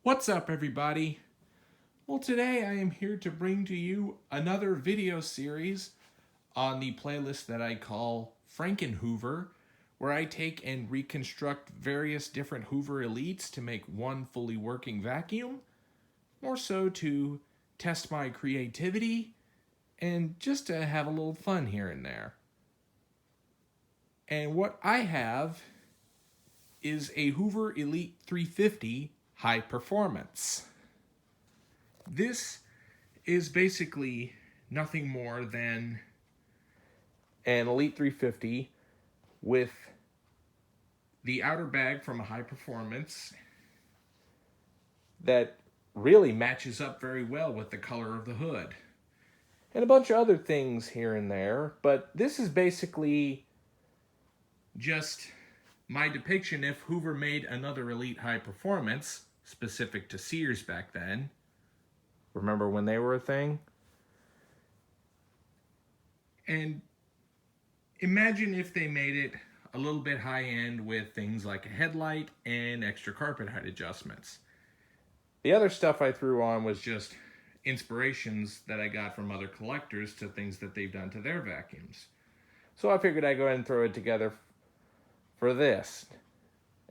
What's up, everybody? Well, today I am here to bring to you another video series on the playlist that I call FrankenHoover, where I take and reconstruct various different Hoover elites to make one fully working vacuum, more so to test my creativity and just to have a little fun here and there. And what I have is a Hoover Elite 350 High Performance. This is basically nothing more than an Elite 350 with the outer bag from a High Performance that really matches up very well with the color of the hood. And a bunch of other things here and there, but this is basically just my depiction if Hoover made another Elite High Performance, specific to Sears back then. Remember when they were a thing? And imagine if they made it a little bit high-end with things like a headlight and extra carpet height adjustments. The other stuff I threw on was just inspirations that I got from other collectors to things that they've done to their vacuums. So I figured I'd go ahead and throw it together for this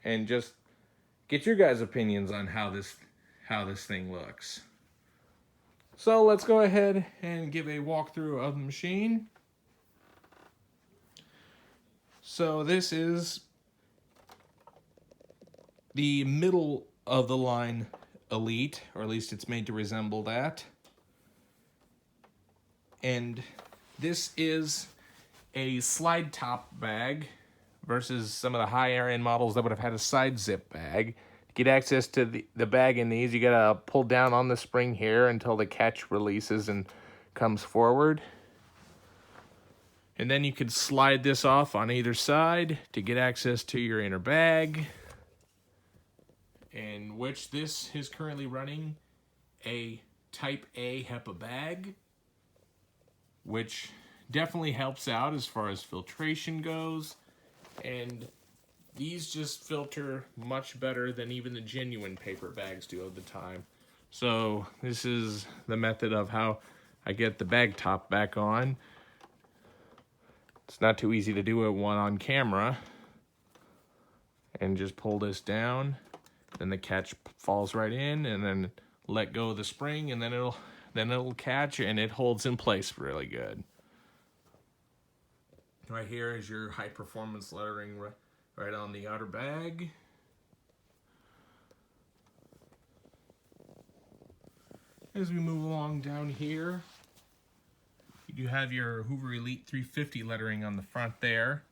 and just get your guys' opinions on how this thing looks. So let's go ahead and give a walkthrough of the machine. So this is the middle of the line Elite, or at least it's made to resemble that. And this is a slide top bag versus some of the higher end models that would have had a side zip bag. To get access to the bag in these, you gotta pull down on the spring here until the catch releases and comes forward. And then you could slide this off on either side to get access to your inner bag, in which this is currently running a Type A HEPA bag, which definitely helps out as far as filtration goes, and these just filter much better than even the genuine paper bags do of the time. So this is the method of how I get the bag top back on. It's not too easy to do it one on camera. And just pull this down, then the catch falls right in, and then let go of the spring, and then it'll catch, and it holds in place really good. Right here is your high performance lettering right on the outer bag. As we move along down here, you do have your Hoover Elite 350 lettering on the front there.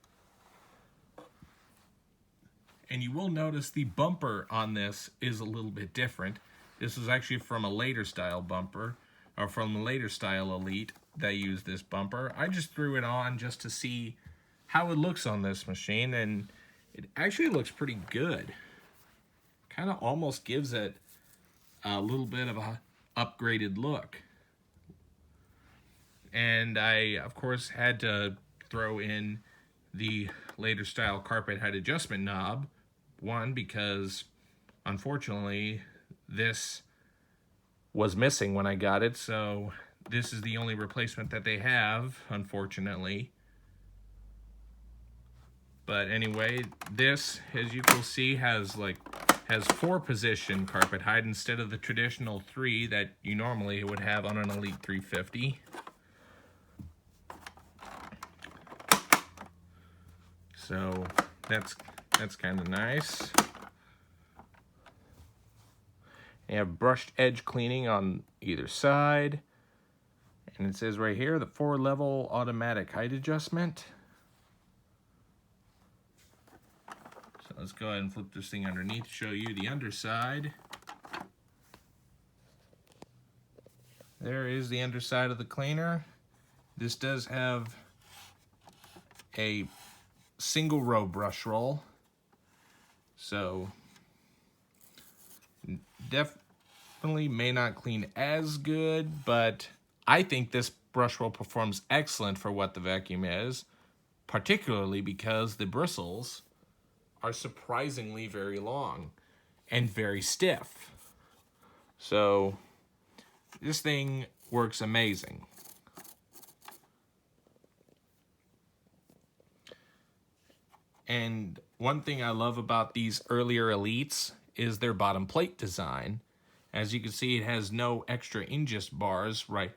And you will notice the bumper on this is a little bit different. This is actually from a later style bumper, or from a later style Elite that used this bumper. I just threw it on just to see how it looks on this machine, and it actually looks pretty good. Kind of almost gives it a little bit of a upgraded look. And I, of course, had to throw in the later style carpet height adjustment knob. One, because unfortunately this was missing when I got it, so this is the only replacement that they have, unfortunately. But anyway, this, as you can see, has 4-position carpet height instead of the traditional 3 that you normally would have on an Elite 350. So that's kind of nice. You have brushed edge cleaning on either side. And it says right here, the 4-level automatic height adjustment. So let's go ahead and flip this thing underneath to show you the underside. There is the underside of the cleaner. This does have a single row brush roll. So definitely may not clean as good, but I think this brush roll performs excellent for what the vacuum is, particularly because the bristles are surprisingly very long and very stiff. So this thing works amazing. And one thing I love about these earlier Elites is their bottom plate design. As you can see, it has no extra ingest bars right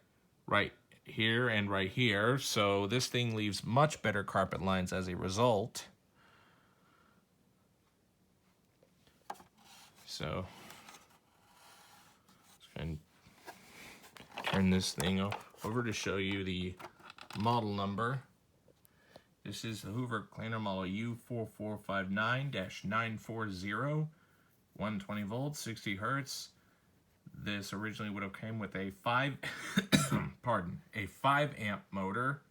here and right here. So this thing leaves much better carpet lines as a result. So and turn this thing over to show you the model number. This is the Hoover cleaner model U4459-940, 120 volts, 60 hertz. This originally would have came with a 5 amp motor.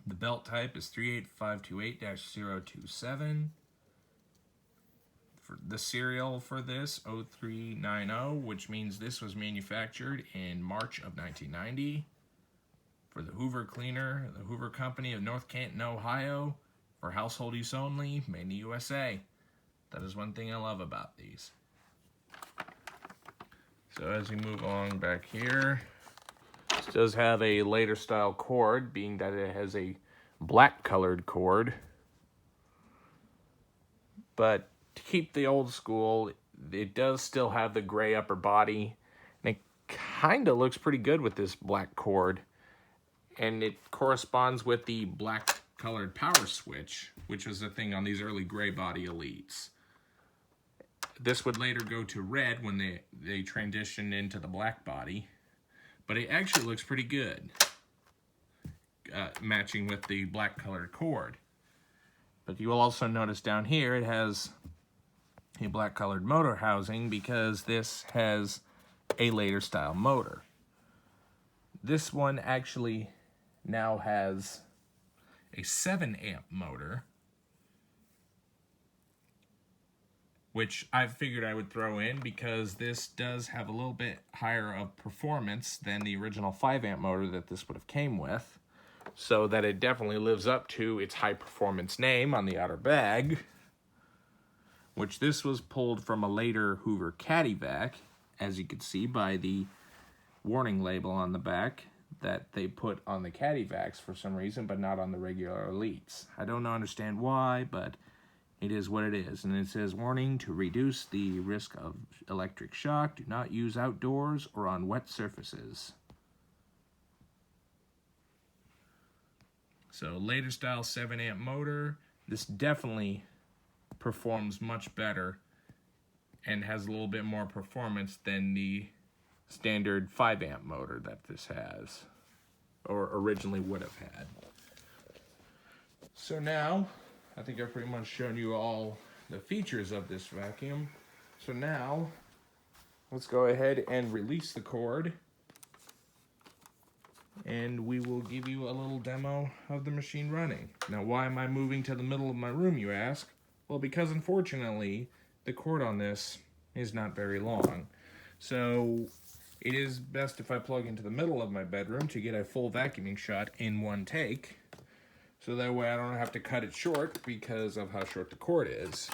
The belt type is 38528-027. For the serial for this 0390, which means this was manufactured in March of 1990. For the Hoover cleaner, the Hoover Company of North Canton, Ohio, for household use only, made in the USA. That is one thing I love about these. So as we move along back here, this does have a later style cord, being that it has a black colored cord. But to keep the old school, it does still have the gray upper body, and it kind of looks pretty good with this black cord. And it corresponds with the black colored power switch, which was a thing on these early gray body Elites. This would later go to red when they transitioned into the black body, but it actually looks pretty good, matching with the black colored cord. But you will also notice down here it has a black colored motor housing because this has a later style motor. This one actually now has a 7 amp motor, which I figured I would throw in because this does have a little bit higher of performance than the original 5 amp motor that this would have came with, so that it definitely lives up to its high performance name on the outer bag, which this was pulled from a later Hoover Caddy vac, as you can see by the warning label on the back that they put on the Caddy vacs for some reason, but not on the regular Elites. I don't understand why, but it is what it is. And it says, warning, to reduce the risk of electric shock, do not use outdoors or on wet surfaces. So later style 7 amp motor. This definitely performs much better and has a little bit more performance than the standard 5 amp motor that this has, or originally would have had. So now, I think I've pretty much shown you all the features of this vacuum. So now, let's go ahead and release the cord, and we will give you a little demo of the machine running. Now, why am I moving to the middle of my room, you ask? Well, because unfortunately, the cord on this is not very long. So it is best if I plug into the middle of my bedroom to get a full vacuuming shot in one take. So that way I don't have to cut it short because of how short the cord is.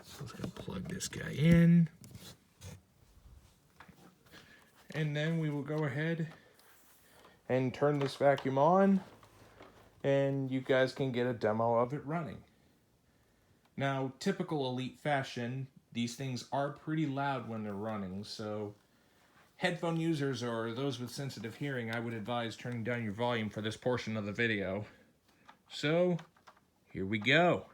So I'm just going to plug this guy in. And then we will go ahead and turn this vacuum on, and you guys can get a demo of it running. Now, typical Elite fashion, these things are pretty loud when they're running, so headphone users or those with sensitive hearing, I would advise turning down your volume for this portion of the video. So, here we go.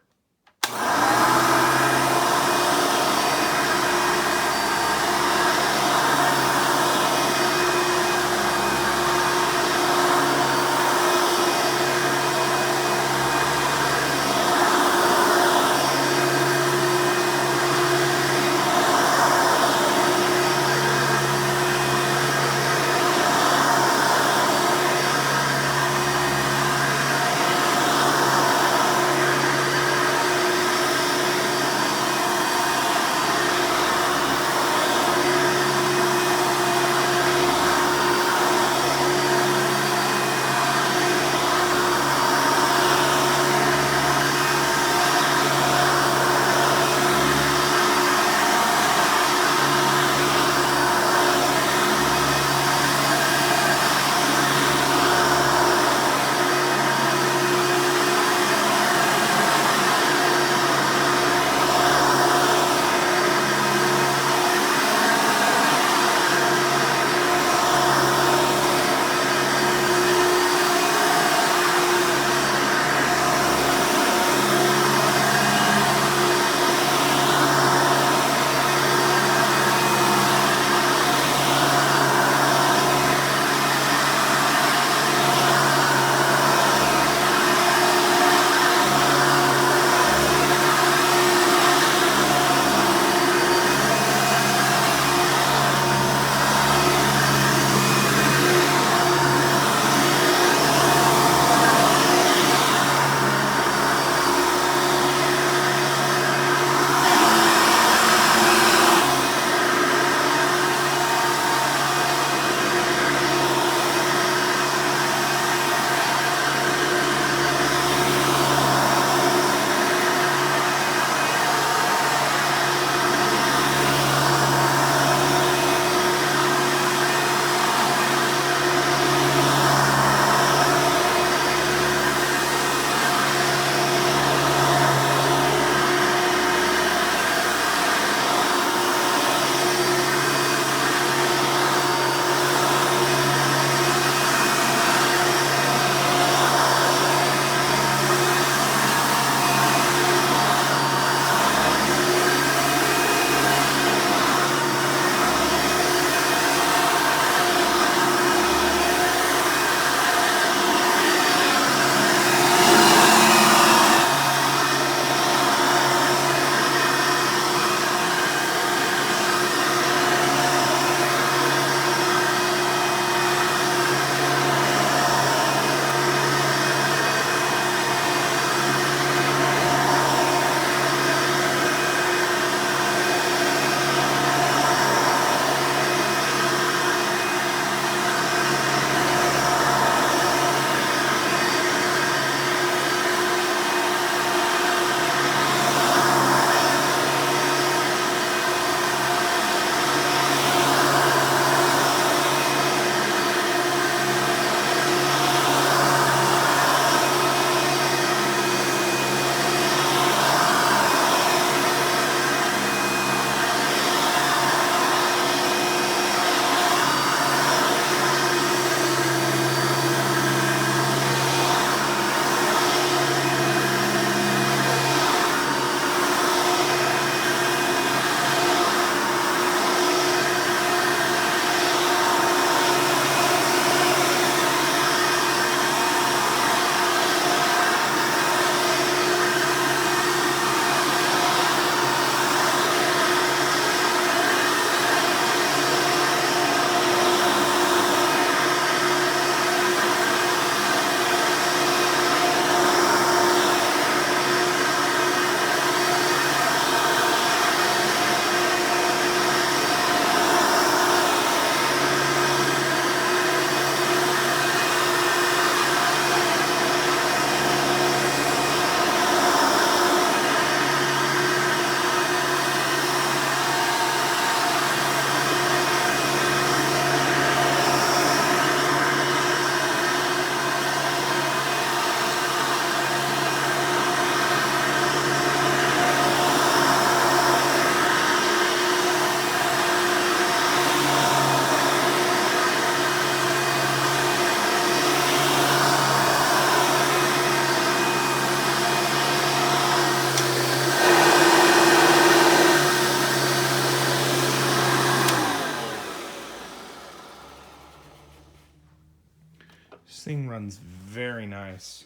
thing runs very nice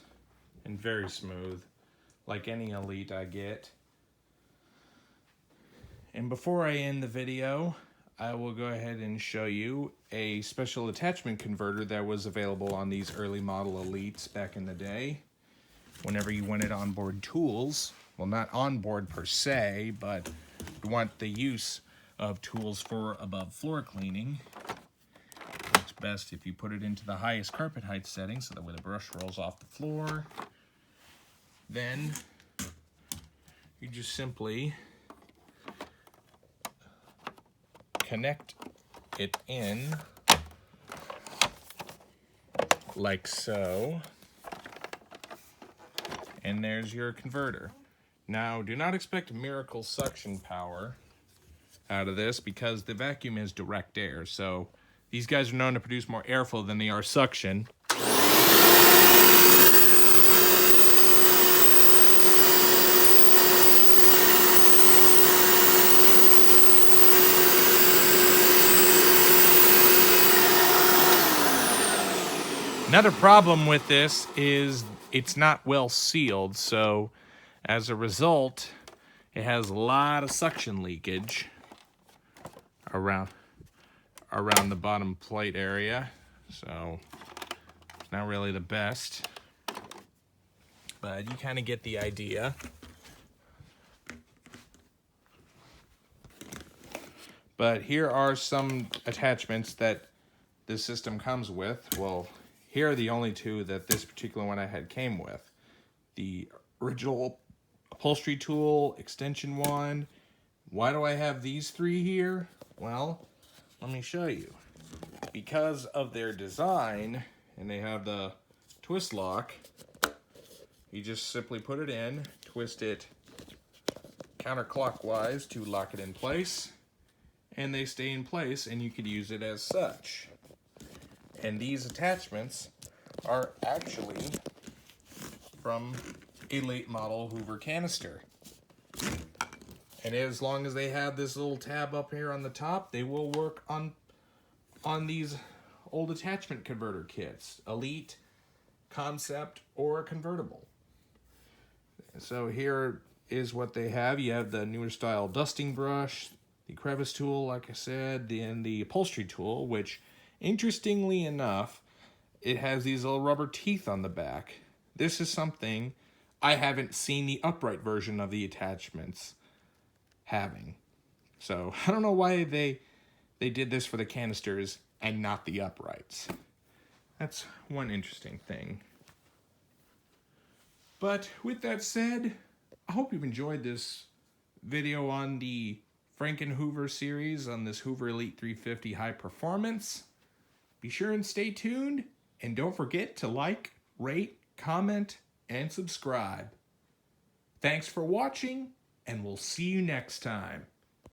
and very smooth, like any Elite I get. And before I end the video, I will go ahead and show you a special attachment converter that was available on these early model Elites back in the day. Whenever you wanted onboard tools, well, not onboard per se, but you want the use of tools for above floor cleaning. It's best if you put it into the highest carpet height setting so that when the brush rolls off the floor, then you just simply connect it in like so, and there's your converter. Now, do not expect miracle suction power out of this because the vacuum is direct air, so these guys are known to produce more airflow than they are suction. Another problem with this is it's not well sealed, so as a result, it has a lot of suction leakage around the bottom plate area, so it's not really the best, but you kind of get the idea. But here are some attachments that this system comes with. Well, here are the only two that this particular one I had came with. The original upholstery tool, extension one. Why do I have these three here? Well, let me show you. Because of their design, and they have the twist lock, you just simply put it in, twist it counterclockwise to lock it in place, and they stay in place, and you could use it as such. And these attachments are actually from a late model Hoover canister. And as long as they have this little tab up here on the top, they will work on these old attachment converter kits, Elite, Concept, or Convertible. So here is what they have. You have the newer style dusting brush, the crevice tool, like I said, and the upholstery tool, which, interestingly enough, it has these little rubber teeth on the back. This is something I haven't seen the upright version of the attachments having. So I don't know why they did this for the canisters and not the uprights. That's one interesting thing. But with that said, I hope you've enjoyed this video on the FrankenHoover series on this Hoover Elite 350 High Performance. Be sure and stay tuned, and don't forget to like, rate, comment, and subscribe. Thanks for watching, and we'll see you next time.